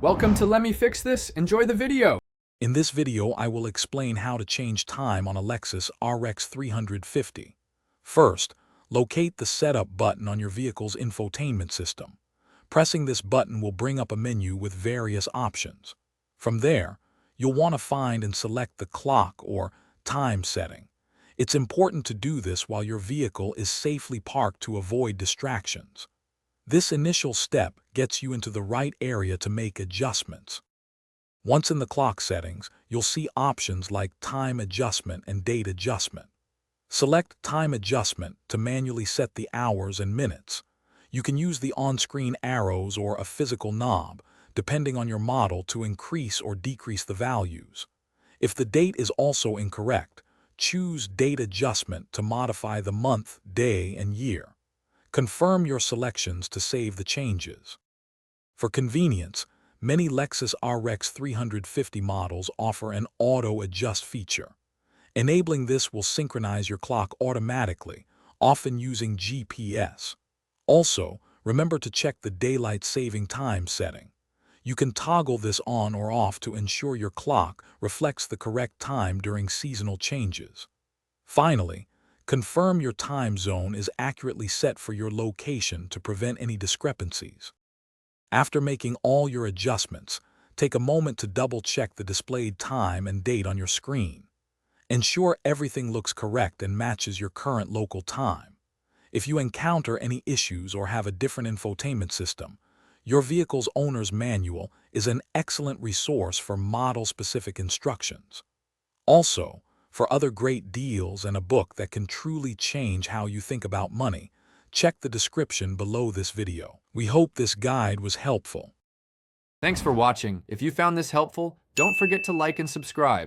Welcome to Let Me Fix This. Enjoy the video. In this video, I will explain how to change time on a Lexus RX 350. First, locate the Setup button on your vehicle's infotainment system. Pressing this button will bring up a menu with various options. From there, you'll want to find and select the clock or time setting. It's important to do this while your vehicle is safely parked to avoid distractions. This initial step gets you into the right area to make adjustments. Once in the clock settings, you'll see options like time adjustment and date adjustment. Select time adjustment to manually set the hours and minutes. You can use the on-screen arrows or a physical knob, depending on your model, to increase or decrease the values. If the date is also incorrect, choose date adjustment to modify the month, day, and year. Confirm your selections to save the changes. For convenience, many Lexus RX 350 models offer an auto-adjust feature. Enabling this will synchronize your clock automatically, often using GPS. Also, remember to check the daylight saving time setting. You can toggle this on or off to ensure your clock reflects the correct time during seasonal changes. Finally, confirm your time zone is accurately set for your location to prevent any discrepancies. After making all your adjustments, take a moment to double-check the displayed time and date on your screen. Ensure everything looks correct and matches your current local time. If you encounter any issues or have a different infotainment system, your vehicle's owner's manual is an excellent resource for model-specific instructions. Also, for other great deals and a book that can truly change how you think about money, check the description below this video. We hope this guide was helpful. Thanks for watching. If you found this helpful, don't forget to like and subscribe.